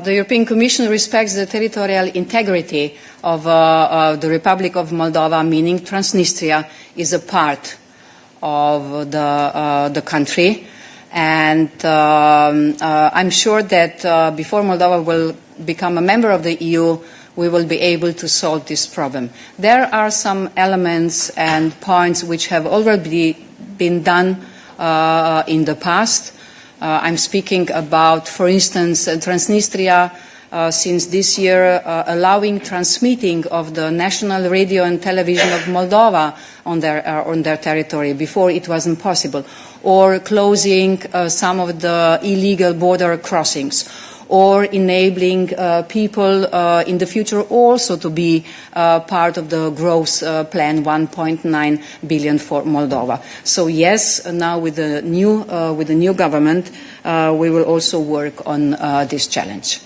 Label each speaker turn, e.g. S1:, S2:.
S1: the European Commission respects the territorial integrity of the Republic of Moldova, meaning Transnistria is a part of the country. And I'm sure that before Moldova will become a member of the EU, we will be able to solve this problem. There are some elements and points which have already been done in the past. I'm speaking about, for instance, Transnistria, since this year, allowing transmitting of the national radio and television of Moldova on their territory. Before it wasn't possible. Or closing some of the illegal border crossings. Or enabling people in the future also to be part of the growth plan, 1.9 billion for Moldova. So yes, now with the new government, we will also work on this challenge.